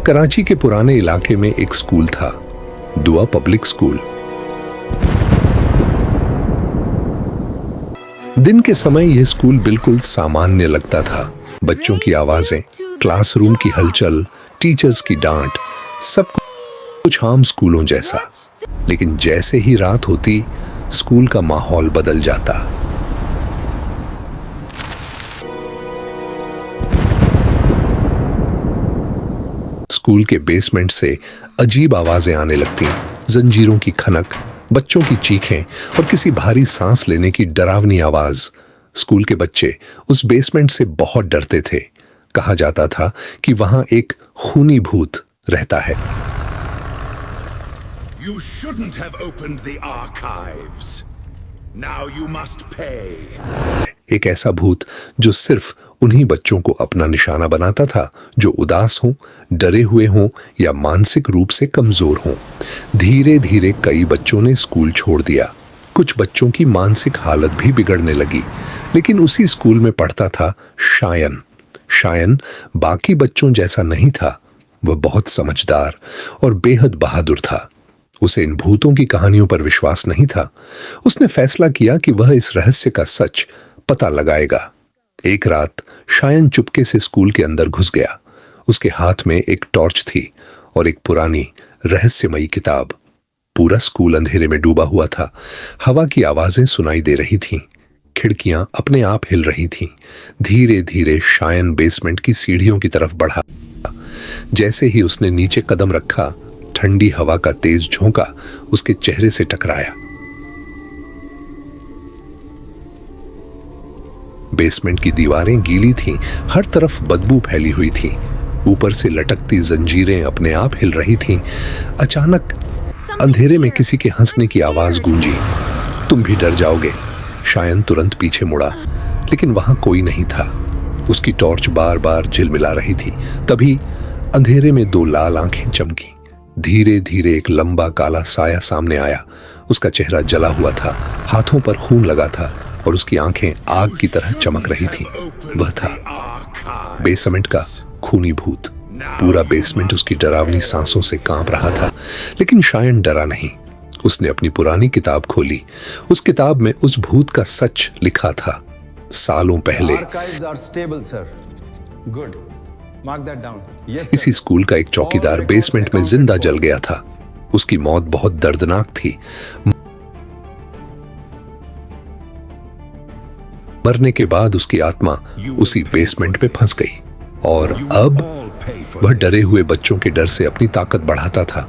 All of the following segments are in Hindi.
कराची के पुराने इलाके में एक स्कूल था, दुआ पब्लिक स्कूल। दिन के समय यह स्कूल बिल्कुल सामान्य लगता था। बच्चों की आवाजें, क्लासरूम की हलचल, टीचर्स की डांट, सब कुछ आम स्कूलों जैसा। लेकिन जैसे ही रात होती, स्कूल का माहौल बदल जाता। स्कूल के बेसमेंट से अजीब आवाजें आने लगती, जंजीरों की खनक, बच्चों की चीखें और किसी भारी सांस लेने की डरावनी आवाज। स्कूल के बच्चे उस बेसमेंट से बहुत डरते थे। कहा जाता था कि वहां एक खूनी भूत रहता है। You shouldn't have opened the archives. Now you must pay. एक ऐसा भूत जो सिर्फ उन्हीं बच्चों को अपना निशाना बनाता था जो उदास हों, डरे हुए हों या मानसिक रूप से कमजोर हों। धीरे धीरे कई बच्चों ने स्कूल छोड़ दिया। कुछ बच्चों की मानसिक हालत भी बिगड़ने लगी। लेकिन उसी स्कूल में पढ़ता था शायन। शायन बाकी बच्चों जैसा नहीं था। वह बहुत समझदार और बेहद बहादुर था। उसे इन भूतों की कहानियों पर विश्वास नहीं था। उसने फैसला किया कि वह इस रहस्य का सच पता लगाएगा। एक रात शायन चुपके से स्कूल के अंदर घुस गया। उसके हाथ में एक टॉर्च थी और एक पुरानी रहस्यमयी किताब। पूरा स्कूल अंधेरे में डूबा हुआ था। हवा की आवाजें सुनाई दे रही थीं। खिड़कियां अपने आप हिल रही थीं। धीरे धीरे शायन बेसमेंट की सीढ़ियों की तरफ बढ़ा। जैसे ही उसने नीचे कदम रखा, ठंडी हवा का तेज झोंका उसके चेहरे से टकराया। बेसमेंट की दीवारें गीली थीं, हर तरफ बदबू फैली हुई थी। ऊपर से लटकती जंजीरें अपने आप हिल रही थीं। अचानक अंधेरे में किसी के हंसने की आवाज गूंजी। तुम भी डर जाओगे। शायन तुरंत पीछे मुड़ा, लेकिन वहां कोई नहीं था। उसकी टॉर्च बार बार झिलमिला रही थी। तभी अंधेरे में दो लाल आंखें चमकी। धीरे धीरे एक लंबा काला साया सामने आया। उसका चेहरा जला हुआ था, हाथों पर खून लगा था और उसकी आंखें आग की तरह चमक रही थीं। वह था बेसमेंट का खूनी भूत। पूरा बेसमेंट उसकी डरावनी सांसों से कांप रहा था। लेकिन शायन डरा नहीं। उसने अपनी पुरानी किताब खोली। उस किताब में उस भूत का सच लिखा था। सालों पहले इसी स्कूल का एक चौकीदार बेसमेंट में जिंदा जल गया था। उसकी मौत बहुत दर्दनाक थी। मरने के बाद उसकी आत्मा उसी बेसमेंट में फंस गई और अब वह डरे हुए बच्चों के डर से अपनी ताकत बढ़ाता था।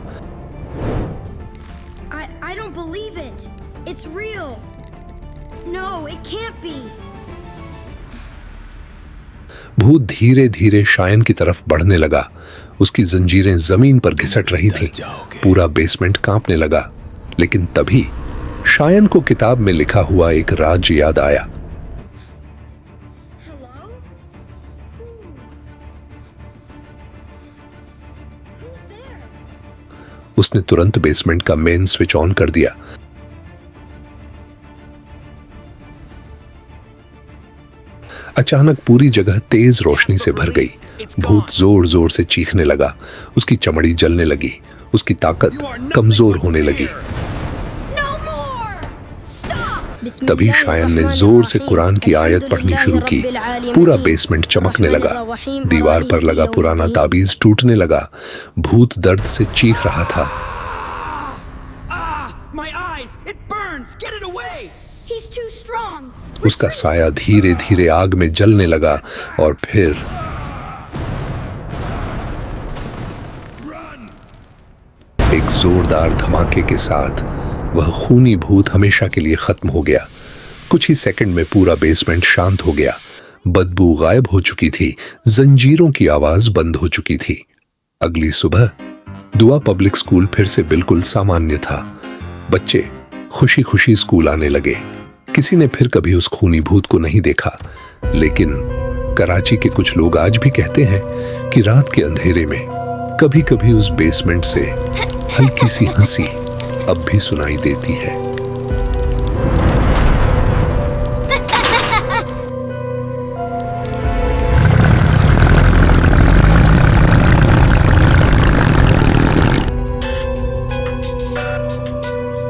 I don't believe it. It's real. No, it can't be. भूत धीरे धीरे शायन की तरफ बढ़ने लगा। उसकी जंजीरें जमीन पर घिसट रही थीं। पूरा बेसमेंट कांपने लगा। लेकिन तभी शायन को किताब में लिखा हुआ एक राज याद आया। उसने तुरंत बेसमेंट का मेन स्विच ऑन कर दिया। अचानक पूरी जगह तेज रोशनी से भर गई। भूत जोर जोर से चीखने लगा। उसकी चमड़ी जलने लगी। उसकी ताकत कमजोर होने लगी। तभी शायन ने जोर से कुरान की आयत पढ़नी शुरू की। पूरा बेसमेंट चमकने लगा। दीवार पर लगा पुराना ताबीज टूटने लगा। भूत दर्द से चीख रहा था। उसका साया धीरे धीरे आग में जलने लगा और फिर एक जोरदार धमाके के साथ वह खूनी भूत हमेशा के लिए खत्म हो गया। कुछ ही सेकंड में पूरा बेसमेंट शांत हो गया। बदबू गायब हो चुकी थी। जंजीरों की आवाज बंद हो चुकी थी। अगली सुबह दुआ पब्लिक स्कूल फिर से बिल्कुल सामान्य था। बच्चे खुशी खुशी स्कूल आने लगे। किसी ने फिर कभी उस खूनी भूत को नहीं देखा। लेकिन कराची के कुछ लोग आज भी कहते हैं कि रात के अंधेरे में कभी कभी उस बेसमेंट से हल्की सी हंसी अब भी सुनाई देती है।